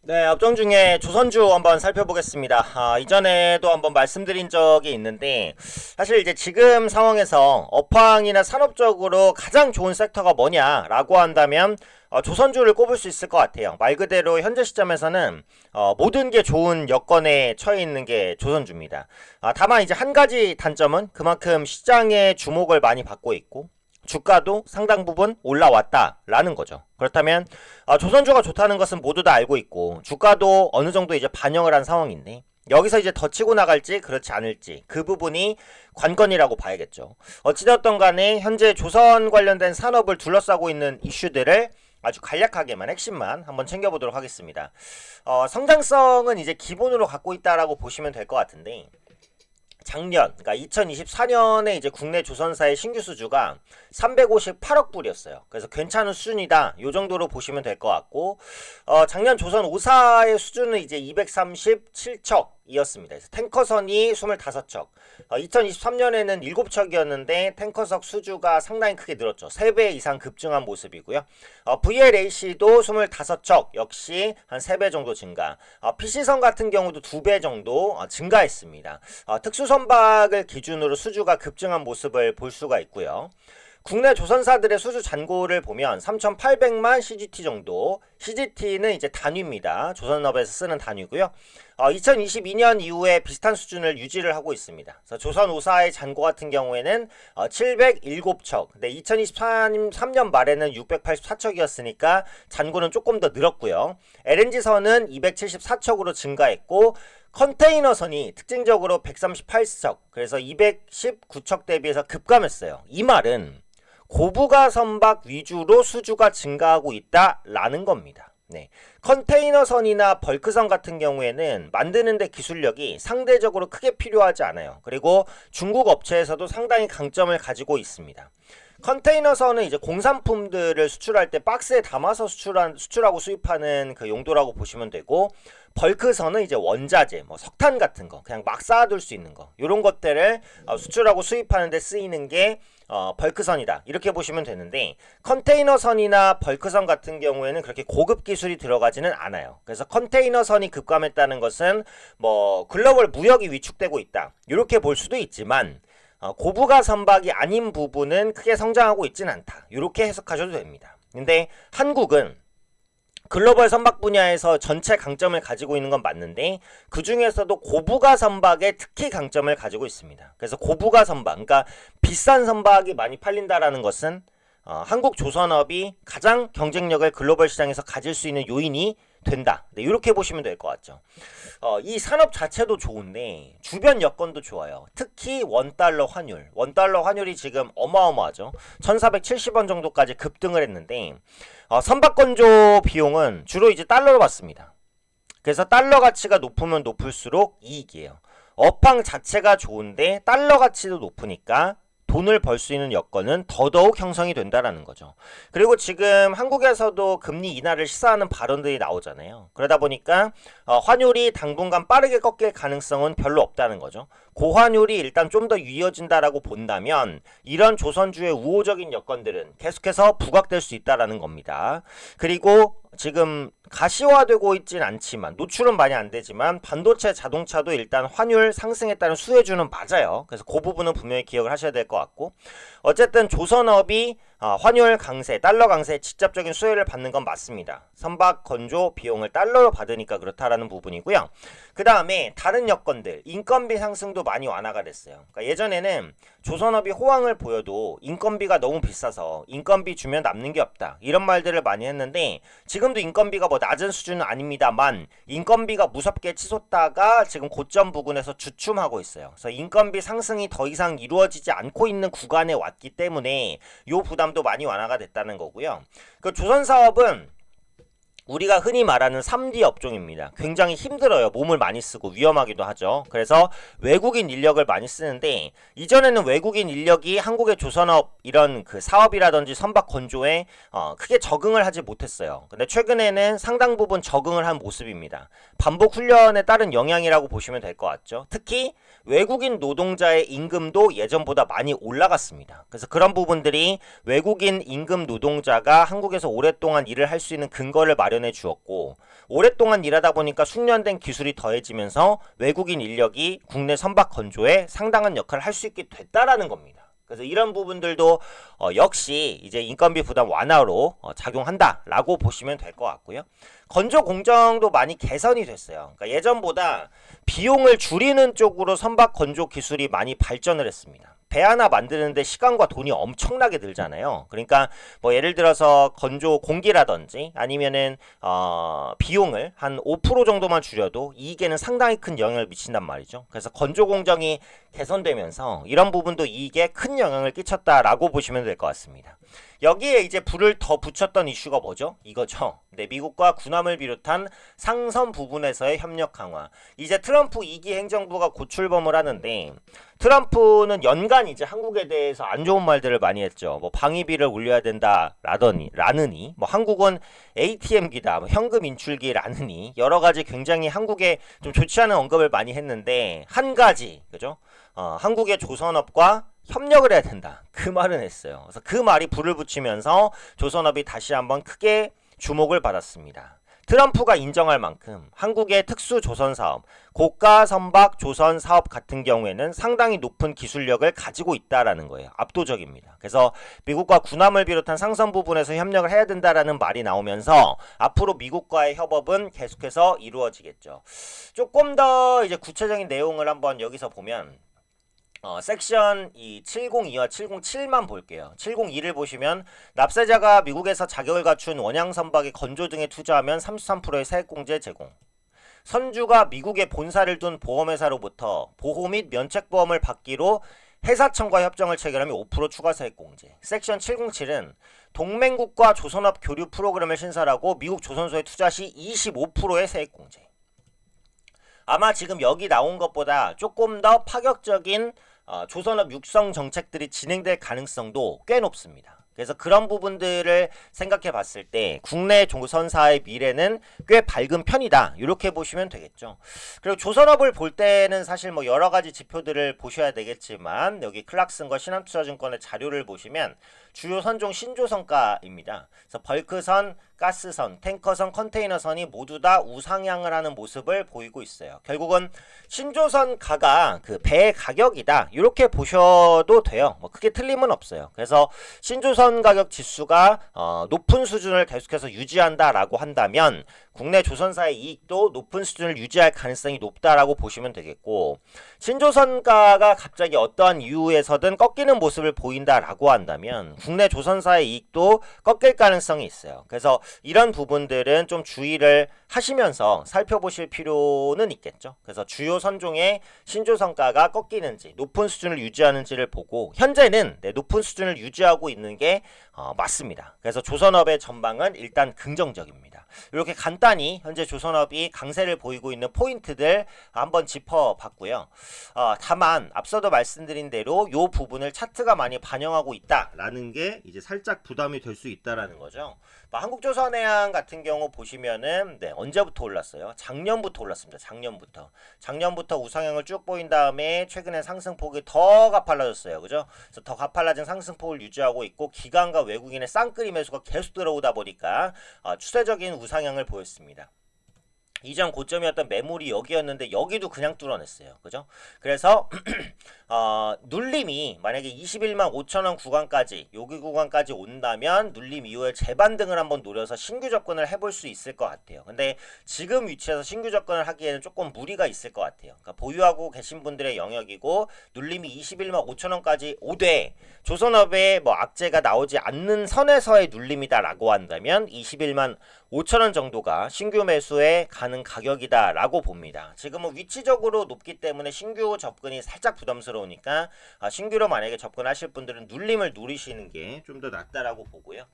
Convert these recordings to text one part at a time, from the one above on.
네, 업종 중에 조선주 한번 살펴보겠습니다. 이전에도 한번 말씀드린 적이 있는데, 사실 이제 지금 상황에서 업황이나 산업적으로 가장 좋은 섹터가 뭐냐라고 한다면, 조선주를 꼽을 수 있을 것 같아요. 말 그대로 현재 시점에서는 모든 게 좋은 여건에 처해 있는 게 조선주입니다. 다만 이제 한 가지 단점은 그만큼 시장의 주목을 많이 받고 있고, 주가도 상당 부분 올라왔다라는 거죠. 그렇다면 조선주가 좋다는 것은 모두 다 알고 있고 주가도 어느 정도 이제 반영을 한 상황인데 여기서 이제 더 치고 나갈지 그렇지 않을지 그 부분이 관건이라고 봐야겠죠. 어찌되었던 간에 현재 조선 관련된 산업을 둘러싸고 있는 이슈들을 아주 간략하게만 핵심만 한번 챙겨보도록 하겠습니다. 성장성은 이제 기본으로 갖고 있다라고 보시면 될 것 같은데 작년, 그러니까 2024년에 이제 국내 조선사의 신규 수주가 358억 불이었어요. 그래서 괜찮은 수준이다. 요 정도로 보시면 될 것 같고, 작년 조선 5사의 수준은 이제 237척이었습니다. 그래서 탱커선이 25척. 2023년에는 7척이었는데 탱커석 수주가 상당히 크게 늘었죠. 3배 이상 급증한 모습이고요. VLAC도 25척 역시 한 3배 정도 증가. PC선 같은 경우도 2배 정도 증가했습니다. 특수선박을 기준으로 수주가 급증한 모습을 볼 수가 있고요. 국내 조선사들의 수주 잔고를 보면 3,800만 CGT 정도. CGT는 이제 단위입니다. 조선업에서 쓰는 단위고요. 2022년 이후에 비슷한 수준을 유지를 하고 있습니다. 그래서 조선 5사의 잔고 같은 경우에는 707척. 근데 2023년 말에는 684척이었으니까 잔고는 조금 더 늘었고요. LNG선은 274척으로 증가했고 컨테이너선이 특징적으로 138척. 그래서 219척 대비해서 급감했어요. 이 말은 고부가 선박 위주로 수주가 증가하고 있다라는 겁니다. 네. 컨테이너선이나 벌크선 같은 경우에는 만드는데 기술력이 상대적으로 크게 필요하지 않아요. 그리고 중국 업체에서도 상당히 강점을 가지고 있습니다. 컨테이너선은 이제 공산품들을 수출할 때 박스에 담아서 수출하고 수입하는 그 용도라고 보시면 되고, 벌크선은 이제 원자재, 뭐 석탄 같은 거, 그냥 막 쌓아둘 수 있는 거, 이런 것들을 수출하고 수입하는 데 쓰이는 게 벌크선이다. 이렇게 보시면 되는데, 컨테이너선이나 벌크선 같은 경우에는 그렇게 고급 기술이 들어가지는 않아요. 그래서 컨테이너선이 급감했다는 것은 뭐 글로벌 무역이 위축되고 있다. 이렇게 볼 수도 있지만, 고부가 선박이 아닌 부분은 크게 성장하고 있진 않다. 이렇게 해석하셔도 됩니다. 근데 한국은 글로벌 선박 분야에서 전체 강점을 가지고 있는 건 맞는데 그 중에서도 고부가 선박에 특히 강점을 가지고 있습니다. 그래서 고부가 선박, 그러니까 비싼 선박이 많이 팔린다라는 것은 한국 조선업이 가장 경쟁력을 글로벌 시장에서 가질 수 있는 요인이 된다. 네, 이렇게 보시면 될 것 같죠. 이 산업 자체도 좋은데 주변 여건도 좋아요. 특히 원달러 환율. 원달러 환율이 지금 어마어마하죠. 1470원 정도까지 급등을 했는데 선박 건조 비용은 주로 이제 달러로 받습니다. 그래서 달러 가치가 높으면 높을수록 이익이에요. 업황 자체가 좋은데 달러 가치도 높으니까 돈을 벌 수 있는 여건은 더더욱 형성이 된다라는 거죠. 그리고 지금 한국에서도 금리 인하를 시사하는 발언들이 나오잖아요. 그러다 보니까 환율이 당분간 빠르게 꺾일 가능성은 별로 없다는 거죠. 고환율이 일단 좀 더 유의어진다라고 본다면 이런 조선주의 우호적인 여건들은 계속해서 부각될 수 있다라는 겁니다. 그리고 지금 가시화되고 있진 않지만 노출은 많이 안 되지만 반도체 자동차도 일단 환율 상승에 따른 수혜주는 맞아요. 그래서 그 부분은 분명히 기억을 하셔야 될 것 같고, 어쨌든 조선업이 환율 강세, 달러 강세에 직접적인 수혜를 받는 건 맞습니다. 선박 건조 비용을 달러로 받으니까 그렇다라는 부분이고요. 그 다음에 다른 여건들, 인건비 상승도 많이 완화가 됐어요. 그러니까 예전에는 조선업이 호황을 보여도 인건비가 너무 비싸서 인건비 주면 남는 게 없다, 이런 말들을 많이 했는데 지금도 인건비가 뭐 낮은 수준은 아닙니다만 인건비가 무섭게 치솟다가 지금 고점 부근에서 주춤하고 있어요. 그래서 인건비 상승이 더 이상 이루어지지 않고 있는 구간에 왔기 때문에 요 부담도 많이 완화가 됐다는 거고요. 그 조선사업은 우리가 흔히 말하는 3D 업종입니다. 굉장히 힘들어요. 몸을 많이 쓰고 위험하기도 하죠. 그래서 외국인 인력을 많이 쓰는데 이전에는 외국인 인력이 한국의 조선업 이런 그 사업이라든지 선박 건조에 크게 적응을 하지 못했어요. 근데 최근에는 상당 부분 적응을 한 모습입니다. 반복 훈련에 따른 영향이라고 보시면 될 것 같죠. 특히 외국인 노동자의 임금도 예전보다 많이 올라갔습니다. 그래서 그런 부분들이 외국인 임금 노동자가 한국에서 오랫동안 일을 할 수 있는 근거를 마련해 주었고, 오랫동안 일하다 보니까 숙련된 기술이 더해지면서 외국인 인력이 국내 선박 건조에 상당한 역할을 할 수 있게 됐다라는 겁니다. 그래서 이런 부분들도 역시 이제 인건비 부담 완화로 작용한다라고 보시면 될 것 같고요. 건조 공정도 많이 개선이 됐어요. 그러니까 예전보다 비용을 줄이는 쪽으로 선박 건조 기술이 많이 발전을 했습니다. 배 하나 만드는데 시간과 돈이 엄청나게 들잖아요. 그러니까 뭐 예를 들어서 건조 공기라든지 아니면은 비용을 한 5% 정도만 줄여도 이익에는 상당히 큰 영향을 미친단 말이죠. 그래서 건조 공정이 개선되면서 이런 부분도 이익에 큰 영향을 끼쳤다라고 보시면 될 것 같습니다. 여기에 이제 불을 더 붙였던 이슈가 뭐죠? 이거죠. 네, 미국과 군함을 비롯한 상선 부분에서의 협력 강화. 이제 트럼프 2기 행정부가 곧 출범을 하는데 트럼프는 연간 이제 한국에 대해서 안 좋은 말들을 많이 했죠. 뭐 방위비를 올려야 된다라느니 뭐 한국은 ATM기다, 뭐 현금 인출기라느니 여러 가지 굉장히 한국에 좀 좋지 않은 언급을 많이 했는데 한 가지 그죠? 한국의 조선업과 협력을 해야 된다. 그 말은 했어요. 그래서 그 말이 불을 붙이면서 조선업이 다시 한번 크게 주목을 받았습니다. 트럼프가 인정할 만큼 한국의 특수 조선 사업, 고가 선박 조선 사업 같은 경우에는 상당히 높은 기술력을 가지고 있다라는 거예요. 압도적입니다. 그래서 미국과 군함을 비롯한 상선 부분에서 협력을 해야 된다라는 말이 나오면서 앞으로 미국과의 협업은 계속해서 이루어지겠죠. 조금 더 이제 구체적인 내용을 한번 여기서 보면 섹션 이 702와 707만 볼게요. 702를 보시면 납세자가 미국에서 자격을 갖춘 원양 선박의 건조 등에 투자하면 33%의 세액공제 제공. 선주가 미국에 본사를 둔 보험회사로부터 보호 및 면책보험을 받기로 회사청과 협정을 체결하면 5% 추가 세액공제. 섹션 707은 동맹국과 조선업 교류 프로그램을 신설하고 미국 조선소에 투자 시 25%의 세액공제. 아마 지금 여기 나온 것보다 조금 더 파격적인 조선업 육성 정책들이 진행될 가능성도 꽤 높습니다. 그래서 그런 부분들을 생각해 봤을 때 국내 조선사의 미래는 꽤 밝은 편이다. 이렇게 보시면 되겠죠. 그리고 조선업을 볼 때는 사실 뭐 여러 가지 지표들을 보셔야 되겠지만 여기 클락슨과 신한투자증권의 자료를 보시면 주요 선종 신조선가입니다. 그래서 벌크선, 가스선, 탱커선, 컨테이너선이 모두 다 우상향을 하는 모습을 보이고 있어요. 결국은 신조선가가 그 배의 가격이다. 이렇게 보셔도 돼요. 뭐 크게 틀림은 없어요. 그래서 신조선 가격 지수가 높은 수준을 계속해서 유지한다라고 한다면 국내 조선사의 이익도 높은 수준을 유지할 가능성이 높다라고 보시면 되겠고, 신조선가가 갑자기 어떠한 이유에서든 꺾이는 모습을 보인다라고 한다면 국내 조선사의 이익도 꺾일 가능성이 있어요. 그래서 이런 부분들은 좀 주의를 하시면서 살펴보실 필요는 있겠죠. 그래서 주요 선종의 신조선가가 꺾이는지 높은 수준을 유지하는지를 보고 현재는 높은 수준을 유지하고 있는 게 맞습니다. 그래서 조선업의 전망은 일단 긍정적입니다. 이렇게 간단히 현재 조선업이 강세를 보이고 있는 포인트들 한번 짚어봤고요. 다만 앞서도 말씀드린 대로 이 부분을 차트가 많이 반영하고 있다라는 게 이제 살짝 부담이 될 수 있다라는 거죠. 한국조선해양 같은 경우 보시면은 언제부터 올랐어요? 작년부터 올랐습니다. 작년부터 우상향을 쭉 보인 다음에 최근에 상승폭이 더 가팔라졌어요. 그죠? 그래서 더 가팔라진 상승폭을 유지하고 있고 기관과 외국인의 쌍끌이 매수가 계속 들어오다 보니까 추세적인 우상향을 보였습니다. 이전 고점이었던 매물이 여기였는데 여기도 그냥 뚫어냈어요. 그죠? 그래서 눌림이 만약에 21만 5천원 구간까지 여기 구간까지 온다면 눌림 이후에 재반등을 한번 노려서 신규 접근을 해볼 수 있을 것 같아요. 근데 지금 위치에서 신규 접근을 하기에는 조금 무리가 있을 것 같아요. 그러니까 보유하고 계신 분들의 영역이고 눌림이 21만 5천원까지 오되 조선업에 뭐 악재가 나오지 않는 선에서의 눌림이다라고 한다면 21만 5천원 정도가 신규 매수에 가는 가격이다라고 봅니다. 지금은 위치적으로 높기 때문에 신규 접근이 살짝 부담스러우니까 신규로 만약에 접근하실 분들은 눌림을 노리시는 게 좀 더 낫다라고 보고요.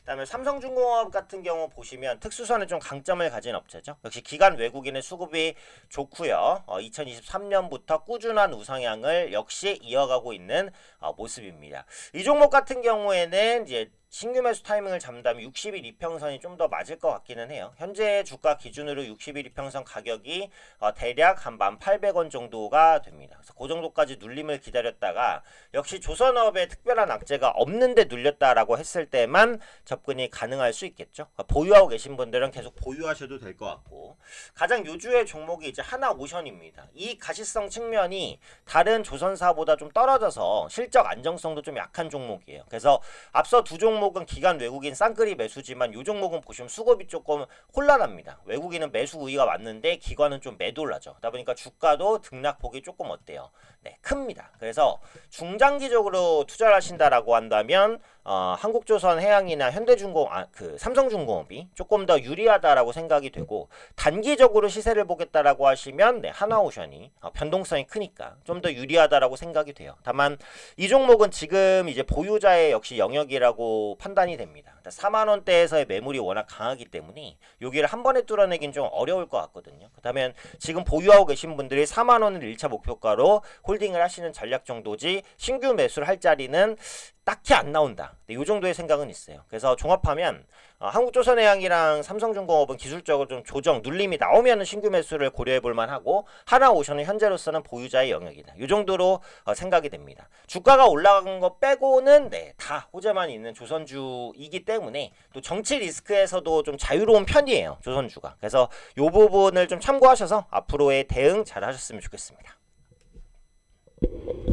그다음에 삼성중공업 같은 경우 보시면 특수선에 좀 강점을 가진 업체죠. 역시 기관 외국인의 수급이 좋고요. 2023년부터 꾸준한 우상향을 역시 이어가고 있는 모습입니다. 이 종목 같은 경우에는 이제 신규 매수 타이밍을 잡는다면 60일 이평선이 좀 더 맞을 것 같기는 해요. 현재 주가 기준으로 60일 이평선 가격이 대략 한 1,800원 정도가 됩니다. 그래서 그 정도까지 눌림을 기다렸다가 역시 조선업에 특별한 악재가 없는데 눌렸다라고 했을 때만 접근이 가능할 수 있겠죠. 보유하고 계신 분들은 계속 보유하셔도 될 것 같고, 가장 요주의 종목이 이제 하나오션입니다. 이 가시성 측면이 다른 조선사보다 좀 떨어져서 실적 안정성도 좀 약한 종목이에요. 그래서 앞서 두 종목은 기관 외국인 쌍끌이 매수지만 이 종목은 보시면 수급이 조금 혼란합니다. 외국인은 매수 우위가 왔는데 기관은 좀 매도라죠. 그러다 보니까 주가도 등락폭이 조금 어때요? 네, 큽니다. 그래서 중장기적으로 투자를 하신다라고 한다면 한국조선해양이나 현대중공, 삼성중공업이 조금 더 유리하다라고 생각이 되고, 단기적으로 시세를 보겠다라고 하시면 네, 하나오션이 변동성이 크니까 좀 더 유리하다라고 생각이 돼요. 다만 이 종목은 지금 이제 보유자의 역시 영역이라고 판단이 됩니다. 4만 원대에서의 매물이 워낙 강하기 때문에 여기를 한 번에 뚫어내긴 좀 어려울 것 같거든요. 그렇다면 지금 보유하고 계신 분들이 4만 원을 1차 목표가로 홀딩을 하시는 전략 정도지, 신규 매수를 할 자리는 딱히 안 나온다. 이 정도의 생각은 있어요. 그래서 종합하면 한국조선해양이랑 삼성중공업은 기술적으로 좀 조정, 눌림이 나오면 신규 매수를 고려해 볼 만하고, 하나오션은 현재로서는 보유자의 영역이다. 이 정도로 생각이 됩니다. 주가가 올라간 거 빼고는 네, 다 호재만 있는 조선주이기 때문에 또 정치 리스크에서도 좀 자유로운 편이에요, 조선주가. 그래서 이 부분을 좀 참고하셔서 앞으로의 대응 잘 하셨으면 좋겠습니다.